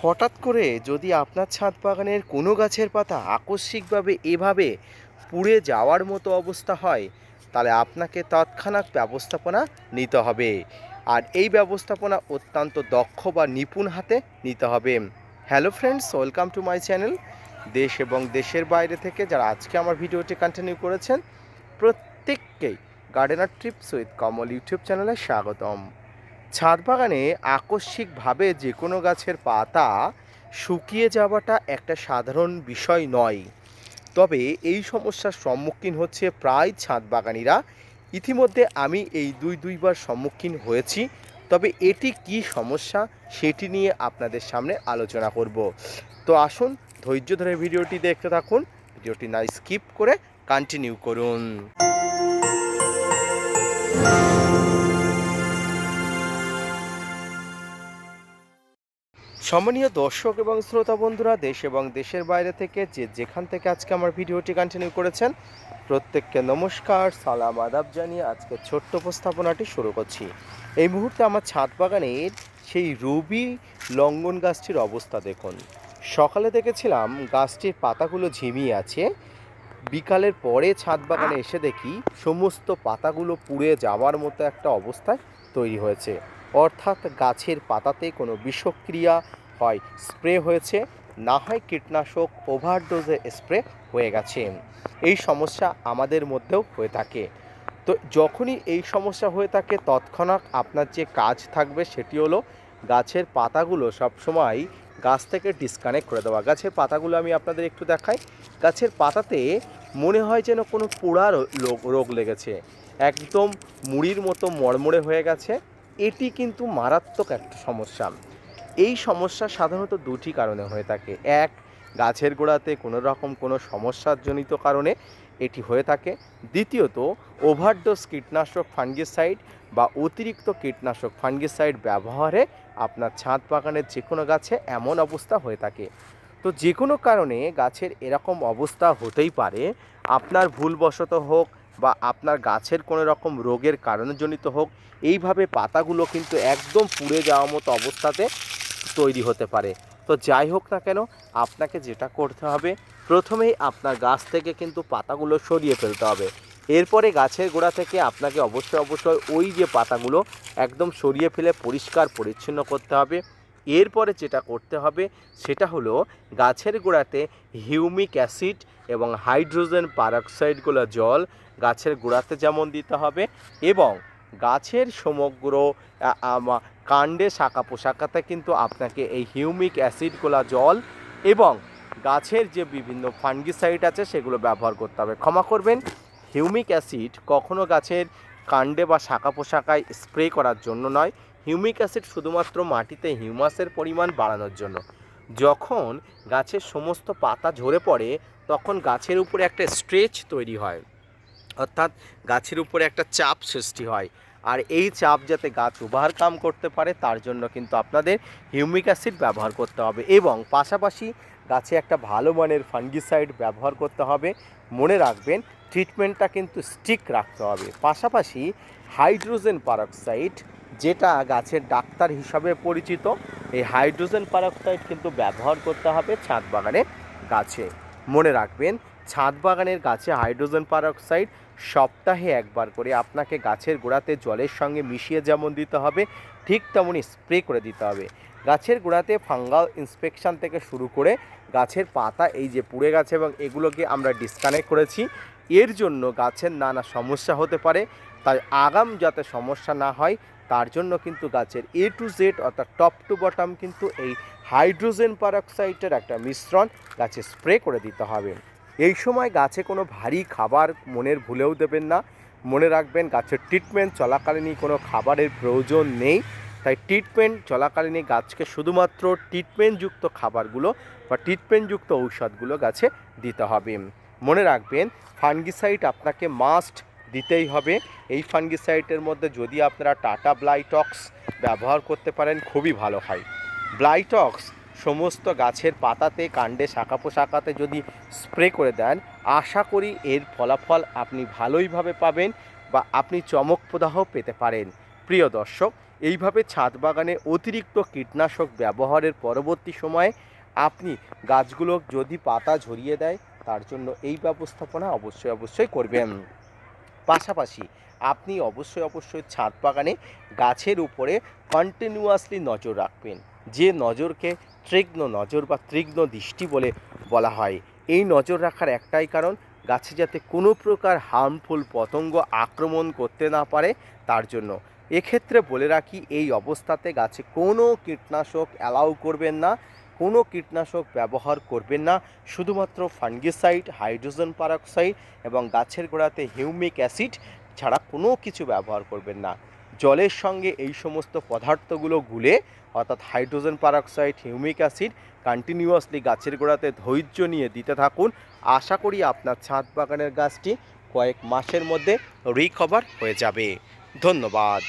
হঠাৎ করে যদি আপনার ছাদ বাগানের কোনো গাছের পাতা আকস্মিকভাবে এভাবে পুড়ে যাওয়ার মতো অবস্থা হয়, তাহলে আপনাকে তৎক্ষণাৎ ব্যবস্থাপনা নিতে হবে। আর এই ব্যবস্থাপনা অত্যন্ত দক্ষ বা নিপুণ হাতে নিতে হবে। Hello friends, welcome to my channel. দেশ এবং দেশের বাইরে থেকে যারা আজকে আমার ভিডিওটি কন্টিনিউ করেছেন, প্রত্যেককেই gardener TRIPS with Kamal YouTube চ্যানেলে স্বাগতম। ছাদ বাগানে আকস্মিকভাবে যে কোনো গাছের পাতা শুকিয়ে যাওয়াটা একটা সাধারণ বিষয় নয়, তবে এই সমস্যার সম্মুখীন হচ্ছে প্রায় ছাদ বাগানিরা। ইতিমধ্যে আমি এই দুইবার সম্মুখীন হয়েছি। তবে এটি কি সমস্যা সেটি নিয়ে আপনাদের সামনে আলোচনা করব। তো আসুন ধৈর্য ধরে ভিডিওটি দেখতে থাকুন, ভিডিওটি না স্কিপ করে কন্টিনিউ করুন। সম্মানীয় দর্শক এবং শ্রোতা বন্ধুরা, দেশ এবং দেশের বাইরে থেকে যেখান থেকে আজকে আমার ভিডিওটি কন্টিনিউ করেছেন, প্রত্যেককে নমস্কার, সালাম, আদাব জানিয়ে আজকে ছোট্ট উপস্থাপনাটি শুরু করছি। এই মুহূর্তে আমার ছাদ বাগানের সেই রবি লঙ্ঘন গাছটির অবস্থা দেখুন। সকালে দেখেছিলাম গাছটির পাতাগুলো ঝিমিয়ে আছে, বিকালের পরে ছাদ বাগানে এসে দেখি সমস্ত পাতাগুলো পুড়ে যাওয়ার মতো একটা অবস্থায় তৈরি হয়েছে। অর্থাৎ গাছের পাতাতে কোনো বিষক্রিয়া হয় স্প্রে হয়েছে, না হয় কীটনাশক ওভারডোজে স্প্রে হয়ে গেছে। এই সমস্যা আমাদের মধ্যেও হয়ে থাকে। তো যখনই এই সমস্যা হয়ে থাকে, তৎক্ষণাৎ আপনার যে কাজ থাকবে সেটি হলো গাছের পাতাগুলো সবসময় গাছ থেকে ডিসকানেক্ট করে দেওয়া। গাছের পাতাগুলো আমি আপনাদের একটু দেখাই। গাছের পাতাতে মনে হয় যেন কোনো পোড়া রোগ লেগেছে, একদম মুড়ির মতো মড়মড়ে হয়ে গেছে। এটি কিন্তু মারাত্মক একটা সমস্যা। এই সমস্যা সাধারণত দুটি কারণে হয়ে থাকে। এক, গাছের গোড়াতে কোনো রকম কোনো সমস্যাজনিত কারণে এটি হয়ে থাকে। দ্বিতীয়ত, ওভারডোজ কীটনাশক ফাঙ্গিসাইড বা অতিরিক্ত কীটনাশক ফাঙ্গিসাইড ব্যবহারে আপনার ছাদ বাগানের যে কোনো গাছে এমন অবস্থা হয়ে থাকে। তো যে কোনো কারণে গাছের এরকম অবস্থা হতেই পারে। আপনার ভুলবশত হোক বা আপনার গাছের কোনো রকম রোগের কারণজনিত হোক, এইভাবে পাতাগুলো কিন্তু একদম পুড়ে যাওয়ার মতো অবস্থাতে তৈরি হতে পারে। তো যাই হোক না কেন, আপনাকে যেটা করতে হবে, প্রথমেই আপনার গাছ থেকে কিন্তু পাতাগুলো সরিয়ে ফেলতে হবে। এরপরে গাছের গোড়া থেকে আপনাকে অবশ্যই ওই যে পাতাগুলো একদম সরিয়ে ফেলে পরিষ্কার পরিচ্ছন্ন করতে হবে। এরপরে যেটা করতে হবে সেটা হলো গাছের গোড়াতে হিউমিক অ্যাসিড এবং হাইড্রোজেন পারঅক্সাইডগুলো জল গাছের গোড়াতে যেমন দিতে হবে, এবং গাছের সমগ্র কাণ্ডে শাখা পোশাকাতে কিন্তু আপনাকে এই হিউমিক অ্যাসিডগুলো জল এবং গাছের যে বিভিন্ন ফাঙ্গিসাইড আছে সেগুলো ব্যবহার করতে হবে। ক্ষমা করবেন, হিউমিক অ্যাসিড কখনো গাছের কাণ্ডে বা শাখা পোশাকায় স্প্রে করার জন্য নয়। হিউমিক অ্যাসিড শুধুমাত্র মাটিতে হিউমাসের পরিমাণ বাড়ানোর জন্য। যখন গাছের সমস্ত পাতা ঝরে পড়ে, তখন গাছের উপরে একটা স্ট্রেচ তৈরি হয়, অর্থাৎ গাছের উপরে একটা চাপ সৃষ্টি হয়। আর এই চাপ যাতে গাছ ওভারকাম করতে পারে, তার জন্য কিন্তু আপনাদের হিউমিক অ্যাসিড ব্যবহার করতে হবে, এবং পাশাপাশি গাছে একটা ভালো মানের ফাঙ্গিসাইড ব্যবহার করতে হবে। মনে রাখবেন, ট্রিটমেন্টটা কিন্তু স্টিক রাখতে হবে। পাশাপাশি হাইড্রোজেন পারঅক্সাইড, যেটা গাছের ডাক্তার হিসাবে পরিচিত, এই হাইড্রোজেন পারঅক্সাইড কিন্তু ব্যবহার করতে হবে ছাদ বাগানের গাছে। মনে রাখবেন, ছাদ বাগানের গাছে হাইড্রোজেন পারঅক্সাইড সপ্তাহে একবার করে আপনাকে গাছের গোড়াতে জলের সঙ্গে মিশিয়ে যেমন দিতে হবে, ঠিক তেমনই স্প্রে করে দিতে হবে। গাছের গোড়াতে ফাঙ্গাল ইন্সপেকশন থেকে শুরু করে গাছের পাতা এই যে পুড়ে গেছে এবং এগুলোকে আমরা ডিসকানেক্ট করেছি, এর জন্য গাছের নানা সমস্যা হতে পারে। তাই আগাম যাতে সমস্যা না হয়, তার জন্য কিন্তু গাছের এ টু জেড অর্থাৎ টপ টু বটম কিন্তু এই হাইড্রোজেন পারঅক্সাইডের একটা মিশ্রণ গাছে স্প্রে করে দিতে হবে। এই সময় গাছে কোনো ভারী খাবার মনের ভুলেও দেবেন না। মনে রাখবেন, গাছের ট্রিটমেন্ট চলাকালীনই কোনো খাবারের প্রয়োজন নেই। তাই ট্রিটমেন্ট চলাকালীনই গাছকে শুধুমাত্র ট্রিটমেন্টযুক্ত খাবারগুলো বা ট্রিটমেন্টযুক্ত ঔষধগুলো গাছে দিতে হবে। মনে রাখবেন, ফাঙ্গিসাইড আপনাকে মাস্ট দিতেই হবে। এই ফাঙ্গিসাইডের মধ্যে যদি আপনারা টাটা ব্লাইটক্স ব্যবহার করতে পারেন, খুবই ভালো হয়। ব্লাইটক্স সমস্ত গাছের পাতাতে, কাণ্ডে, শাখা পোশাকাতে যদি স্প্রে করে দেন, আশা করি এর ফলাফল আপনি ভালোইভাবে পাবেন বা আপনি চমকপ্রদাহ পেতে পারেন। প্রিয় দর্শক, এইভাবে ছাদ বাগানে অতিরিক্ত কীটনাশক ব্যবহারের পরবর্তী সময়ে আপনি গাছগুলো যদি পাতা ঝরিয়ে দেয় তার জন্য এই ব্যবস্থাপনা অবশ্যই করবেন। পাশাপাশি আপনি অবশ্যই ছাদ বাগানে গাছের উপরে কন্টিনিউয়াসলি নজর রাখবেন, যে নজরকে তীক্ষ্ণ নজর বা তীক্ষ্ণ দৃষ্টি বলে বলা হয়। এই নজর রাখার একটাই কারণ, গাছে যাতে কোনো প্রকার হার্মফুল পতঙ্গ আক্রমণ করতে না পারে তার জন্য। এক্ষেত্রে বলে রাখি, এই অবস্থাতে গাছে কোনো কীটনাশক অ্যালাউ করবেন না, কোনো কীটনাশক ব্যবহার করবেন না। শুধুমাত্র ফাঙ্গিসাইড, হাইড্রোজেন পারক্সাইড এবং গাছের গোড়াতে হিউমিক অ্যাসিড ছাড়া কোনো কিছু ব্যবহার করবেন না। জলের সঙ্গে এই সমস্ত পদার্থগুলো গুলে, অর্থাৎ hydrogen peroxide, humic acid continuously গাছের গোড়াতে ধৈর্য নিয়ে দিতে থাকুন। আশা করি আপনার ছাদ বাগানের গাছটি কয়েক মাসের মধ্যে রিকভার হয়ে যাবে। ধন্যবাদ।